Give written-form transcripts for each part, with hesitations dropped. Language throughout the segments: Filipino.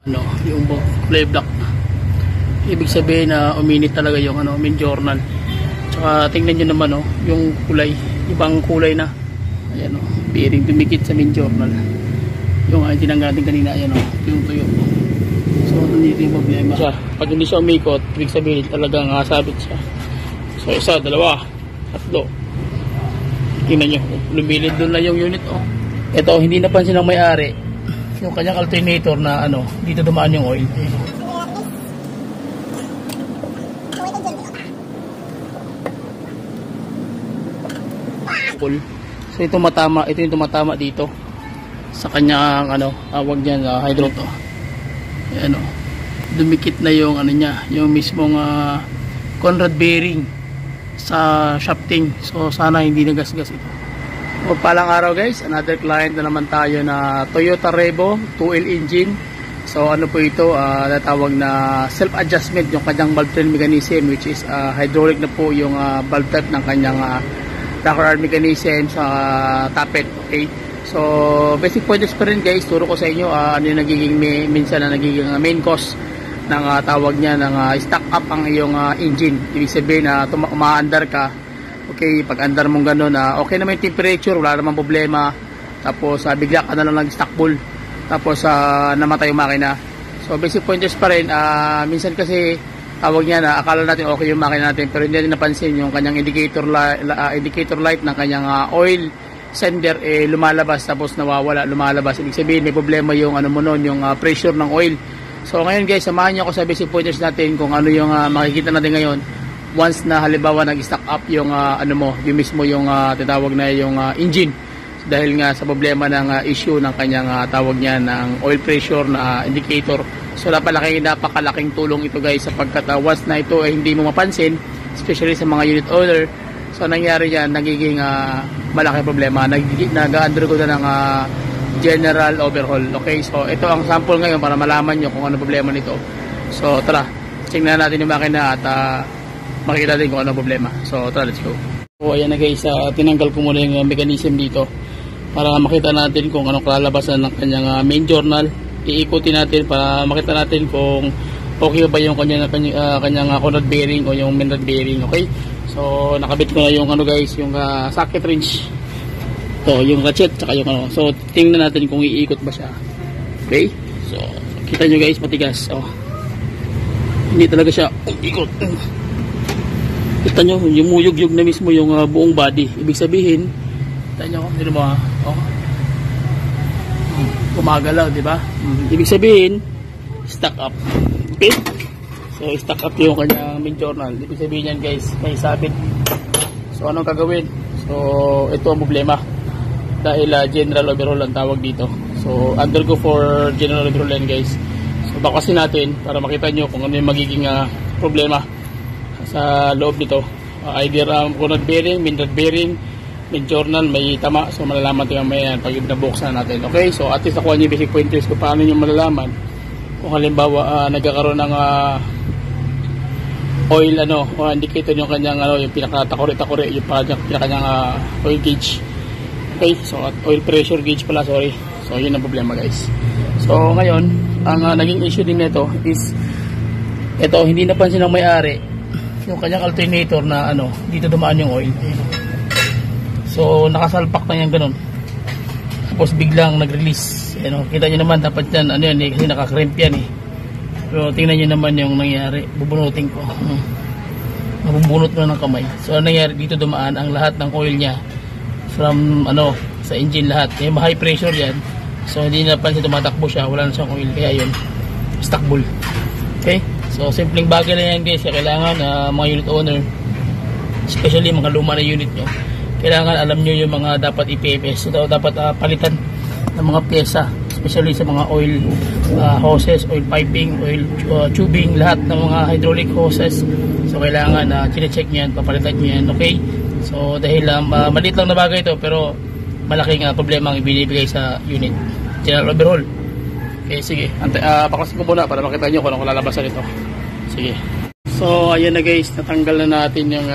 ano, yung kulay black. Ibig sabihin na uminit talaga yung ano, main journal. Tsaka tingnan nyo naman oh, yung kulay, ibang kulay na. Ayan oh, bearing dumikit sa main journal. Yung tinanggal natin kanina, ayan oh, yung tuyo. So nandito yung problema siya. Pag hindi siya umikot, ibig sabihin talagang sabit siya. So isa, dalawa, tatlo. Tingnan nyo, lumilid doon na yung unit oh. Ito, hindi napansin ng may-ari yung kanyang alternator na ano, dito dumaan yung oil. So ito matama, ito yung tumatama dito sa kanyang ano, wag diyan hydro to. Ayan oh. Dumikit na yung ano niya, yung mismong Conrad bearing sa shafting. So sana hindi nagasgas ito. Palang araw guys, another client na naman tayo na Toyota Revo 2L engine. So ano po ito, natawag na self adjustment yung kanyang valve train mechanism, which is hydraulic na po yung valve type ng kanyang rocker arm mechanism sa tappet. Okay, so basic pointers pa rin guys, turo ko sa inyo ano yung nagiging minsan na nagiging main cause ng tawag niya ng stack up ang iyong engine. Ibig sabihin na umaandar ka. Okay, pag andar mong ganun, okay naman yung temperature, wala namang problema. Tapos bigla ka na lang nag-stack bull. Tapos namatay yung makina. So basic pointers pa rin. Minsan kasi tawag niya na akala natin okay yung makina natin, pero hindi natin napansin yung kanyang indicator light ng kanyang oil sender lumalabas tapos nawawala, lumalabas. Ibig sabihin may problema yung ano mo nun, yung pressure ng oil. So ngayon guys, samahan niyo ako sa basic pointers natin kung ano yung makikita natin ngayon once na halimbawa nag-stack up yung ano mo, yung mismo yung tinatawag na yung engine, dahil nga sa problema ng issue ng kanyang tawag niya ng oil pressure na indicator. So napakalaking tulong ito guys, sapagkat once na ito ay hindi mo mapansin, especially sa mga unit owner, so nangyari yan, nagiging malaking problema, nag-undergo na ng general overhaul. Okay, so ito ang sample ngayon para malaman nyo kung ano problema nito. So tara, tingnan natin yung makina at makikita din kung ano problema. So tara, let's go. So ayan na guys, tinanggal ko muna yung mechanism dito para makita natin kung anong kalalabasan ng kanyang main journal. Iikutin natin para makita natin kung okay ba yung kanyang Conrad bearing o yung main rod bearing. Okay, so nakabit ko na yung ano guys, yung socket wrench. To yung ratchet tsaka yung ano. So tingnan natin kung iikot ba siya. Okay, so kita nyo guys, matigas. Oh, hindi talaga siya ikot. Kita nyo, yung muyog-yug na mismo yung buong body. Ibig sabihin, kita nyo, hindi ba? Oh, gumagalaw, di ba? Ibig sabihin, stack up. Okay? So, stack up yung kanyang main journal. Ibig sabihin yan guys, may sabit. So, anong gagawin? So, ito ang problema. Dahil general overhaul ang tawag dito. So, undergo for general overhaul yan guys. So, bakasin natin para makita nyo kung ano yung magiging problema sa loob nito. Either Conrad bearing, main rod bearing, main journal, may tama. So malalaman ito yung mayan pag nabuksan natin. Okay, so at least nakuha niyo basic pointers kung paano nyo malalaman kung halimbawa nagkakaroon ng oil ano, o indicator yung kanyang ano, yung pinakatakore-takore, yung pinakanyang oil gauge. Okay, so at oil pressure gauge pala, sorry. So yun ang problema guys. So ngayon, ang naging issue din nito is ito, hindi napansin ng may-ari yung kanyang alternator na ano, dito dumaan yung oil. So nakasalpak na yan ganun, tapos biglang nag-release. Kita nyo naman, dapat yan ano yan kasi naka-crimp yan pero tingnan nyo naman yung nangyari. Bubunutin ko, nabubunot na ng kamay. So ang nangyari dito, dumaan ang lahat ng oil nya from ano, sa engine lahat. High pressure yan, so hindi napansin, tumatakbo siya, wala na siyang oil, kaya yun, stack bull. Okay, so simpleng bagay na yan guys. Kailangan mga unit owner, especially mga luma na unit nyo, kailangan alam nyo yung mga dapat IPFS. So dapat palitan ng mga pyesa, especially sa mga oil hoses, oil piping, oil tubing, lahat ng mga hydraulic hoses. So kailangan chine-check nyo yan, papalitan nyo yan. Okay, so dahil maliit lang na bagay ito, pero malaking problema ang ibinibigay sa unit. General overhaul. Okay, sige. Pakasin ko muna para makita nyo kung anong lalabasan ito. Sige. So, ayan na guys. Natanggal na natin yung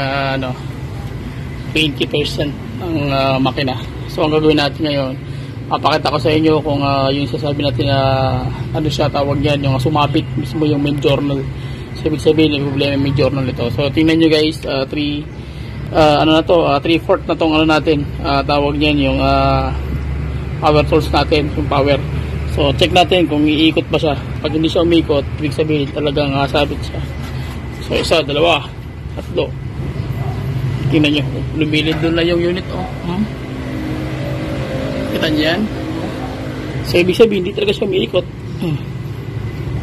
20% ng makina. So, ang gagawin natin ngayon, Papakita ko sa inyo kung yung sasabi natin na ano siya tawag yan, yung sumabit mismo yung main journal. So ibig sabihin may problema yung main journal ito. So tingnan nyo guys, 3/4 na tong ano natin, tawag yan yung power source natin, yung power. So check natin kung iikot ba siya. Pag hindi siya umikot, ibig sabihin talagang sabit siya. So isa, dalawa, tatlo. Tingnan nyo, lumilid doon lang yung unit. Kita nyo yan? So ibig sabihin hindi talaga siya umiikot.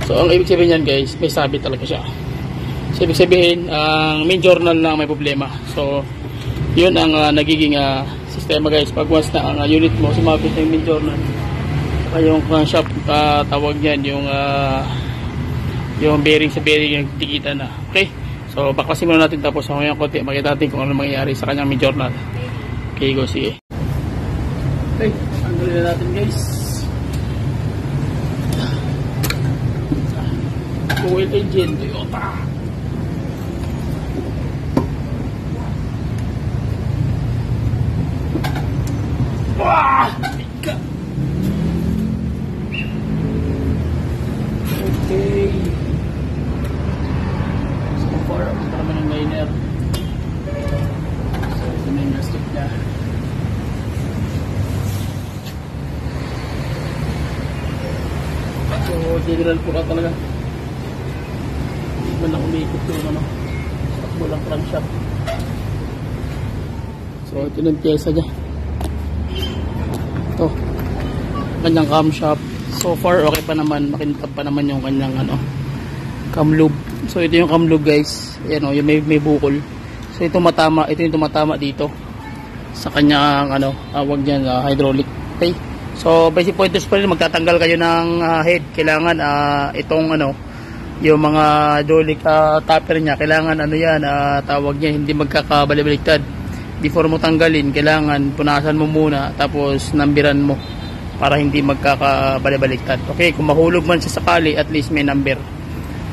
So ang ibig sabihin yan guys, may sabit talaga siya. So ibig sabihin ang main journal na may problema. So yun ang nagiging sistema guys. Pag once na ang unit mo sumabit na yung main journal, yung shop tawag yan, yung bearing sa bearing yung tikita na. Okay, so baklasin muna natin, tapos sa ngayon konti makita natin kung ano mangyayari sa kanyang main journal. Okay, go, sige. Okay, tanggalin na natin guys. Oil engine Toyota. Wah, bigat. Okay. So far, para naman yung liner. So ito na yung gasket niya. So general po ka talaga. Hindi na umikot yung ano, takbo lang crankshaft. So ito na yung pyesa niya. Ito kanyang camshaft. So far okay pa naman, makintab pa naman yung kanyang ano, cam lube. So ito yung cam lube guys. Ayan o, yung may bukol. So ito matama, ito yung tumatama dito sa kanyang ano, wag diyan, hydraulic. Okay, so basic pointers pa rin, magtatanggal kayo ng head. Kailangan itong ano, yung mga hydraulic topper niya, kailangan ano yan, tawag niya, hindi magkakabaliktad. Before mo tanggalin, kailangan punasan mo muna, tapos nambiran mo para hindi magkakabaliktad. Okay, kung mahulog man siya sakali, at least may number,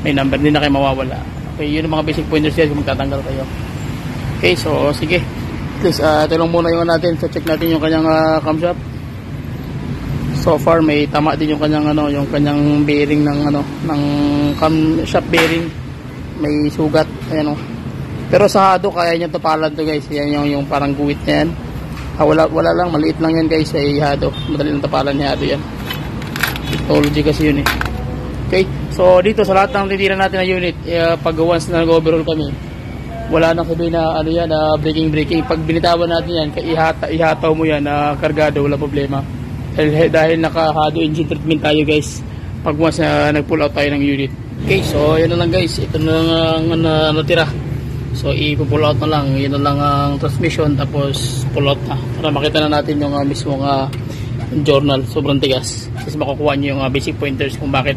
hindi na kayo mawawala. Okay, yun ang mga basic pointers yan kung magtatanggal kayo. Okay, so sige, at least ito lang muna yung natin. So check natin yung kanyang camshaft. So far may tama din yung kanyang ano, yung kanyang bearing ng ano, ng camshaft bearing, may sugat. Ayan o. Pero sa hado kaya niya tupalan to guys. Yan yung parang guwit niya yan. Wala lang, maliit lang yan guys ay hado. Madali lang tapalan ni hado yan. Technology kasi yun eh. Okay, so dito sa lahat ng titira natin na unit, pag once na nag-overhaul kami, wala nang sabihin na ano yan, braking. Pag binitawan natin yan, ihataw mo yan na kargado, wala problema. Dahil naka-hado engine treatment tayo guys, pag once na nag-pull out tayo ng unit. Okay, so yan na lang guys, ito na lang ang natira. So ipo-pull out na lang, yun na lang ang transmission, tapos pull out na para makita na natin yung mismong journal. Sobrang tigas kasi makukuha nyo yung basic pointers kung bakit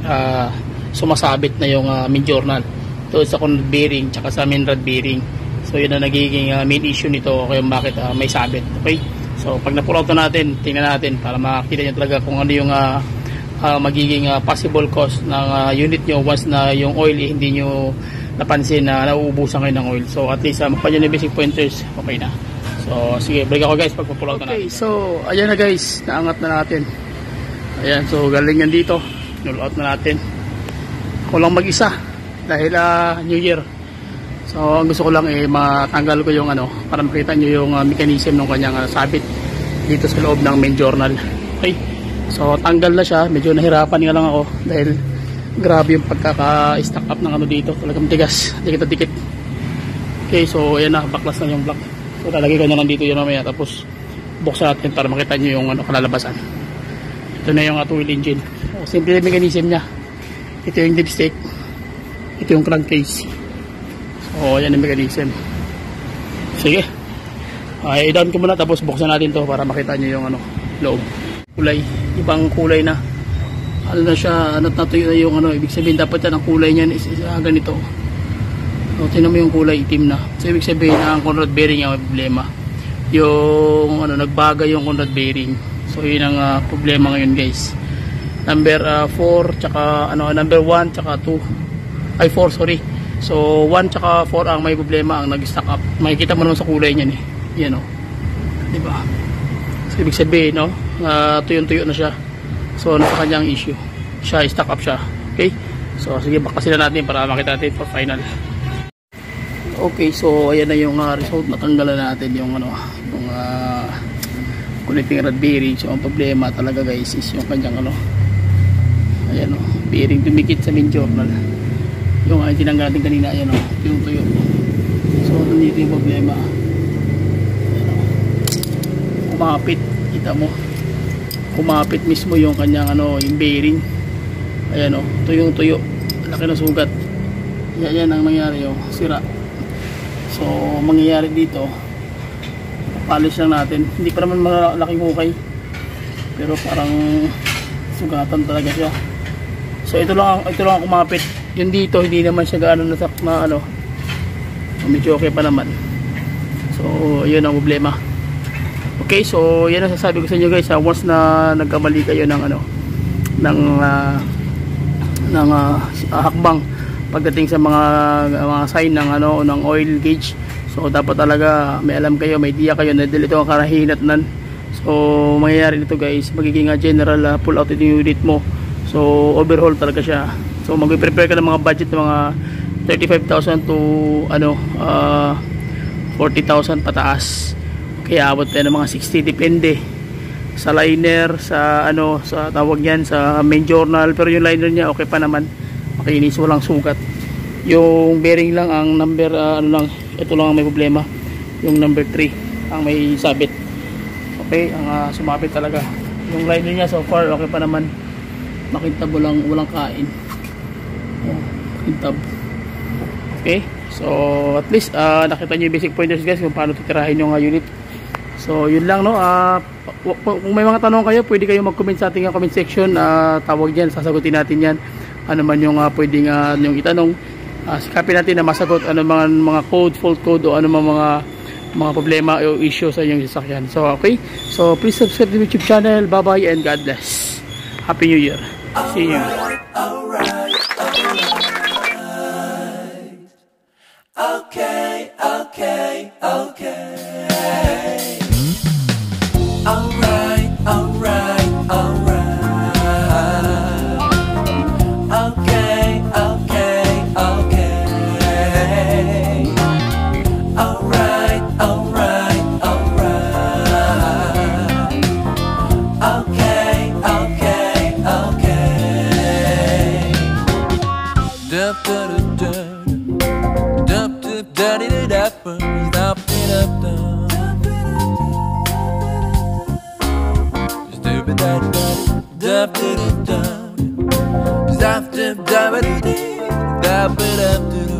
sumasabit na yung main journal doon sa conrod bearing tsaka sa main rod bearing. So yun na nagiging main issue nito kung bakit may sabit. Okay, so pag na-pull out na natin, tingnan natin para makita nyo talaga kung ano yung magiging possible cause ng unit nyo once na yung oil hindi nyo napansin na nauubusan kayo ng oil. So at least magpanyo na basic pointers, okay na. So sige, break ako guys pag pull out na natin. Okay, so ayan na guys, naangat na natin. Ayan, so galing yan dito, pull out na natin. Ako lang mag-isa dahil New Year. So ang gusto ko lang matanggal ko yung ano, para makita nyo yung mechanism ng kanyang sabit dito sa loob ng main journal. Okay, so tanggal na siya. Medyo nahirapan nga lang ako dahil grabe yung pagkaka-stack up ng ano dito, talagang tigas, dikit. Okay, so ayan na, baklas na yung block. So lalagay ko na lang dito yun mamaya, tapos buksan natin para makita nyo yung ano, kalalabasan. Ito na yung oil engine. So, simple yung mechanism nya. Ito yung dipstick, ito yung crankcase. So ayan yung mechanism. Sige, i-down ko muna, tapos buksan natin to para makita nyo yung ano, loob. Kulay, ibang kulay na. Ano na siya, natuyo na yung ano, ibig sabihin dapat yan ang kulay niyan is ganito. So tingnan mo yung kulay, itim na. So ibig sabihin ang conrod bearing yung problema. Yung ano, nagbaga yung conrod bearing. So yun ang problema ngayon guys. Number 4 tsaka ano, number 1 tsaka 2 ay 4, sorry. So 1 tsaka 4 ang may problema, ang nag-stack up. Makikita mo naman sa kulay niyan eh. Yan oh. Di ba? So ibig sabihin no, tuyong-tuyo na siya. So nasa kanyang issue siya, stuck up siya. Okay, so sige, bakasin na natin para makita natin for final. Okay, so ayan na yung result. Natanggalan natin yung yung connecting rod bearing. So ang problema talaga guys is yung kanyang ayan bearing dumikit sa main journal. Yung tinanggal natin kanina, ayan yung tuyo. So nandito yung problema. Kumapit, kita mo, kumapit mismo yung kanyang yung bearing. Ayan tuyong-tuyo, laki ng sugat. Yan ang nangyari, sira. So mangyayari dito, polish lang natin. Hindi pa naman malaking hukay, pero parang sugatan talaga siya. So ito lang ang kumapit. Yung dito hindi naman siya gaano nasak na medyo okay pa naman. So yun ang problema. Okay, so yan ang sasabi ko sa inyo guys, once na nagkamali kayo ng hakbang pagdating sa mga sign ng oil gauge. So dapat talaga may alam kayo, may idea kayo na dito ang karahinatnan. So mangyayari nito guys, magiging general pull out yung unit mo. So overhaul talaga siya. So mag-prepare ka ng mga budget ng mga 35,000 to 40,000 pataas. Kaya abot tayo ng mga 60, depende sa liner, sa sa tawag yan, sa main journal. Pero yung liner niya okay pa naman, makinis, walang sugat. Yung bearing lang ang number ito lang ang may problema, yung number 3 ang may sabit. Okay, ang sumabit talaga. Yung liner niya so far okay pa naman, makintab, walang kain. Makintab. Okay, so at least nakita nyo yung basic pointers guys kung paano titirahin yung unit. So yun lang kung may mga tanong kayo, pwede kayo mag-comment sa ating comment section. Tawag dyan, sasagutin natin yan. Ano man yung pwedeng yung itanong, sikapin natin na masagot mga code, fault code, o mga problema o issue sa inyong sasakyan. So okay, so please subscribe to the YouTube channel. Bye bye and God bless. Happy New Year. See you. Okay. Alright. Dub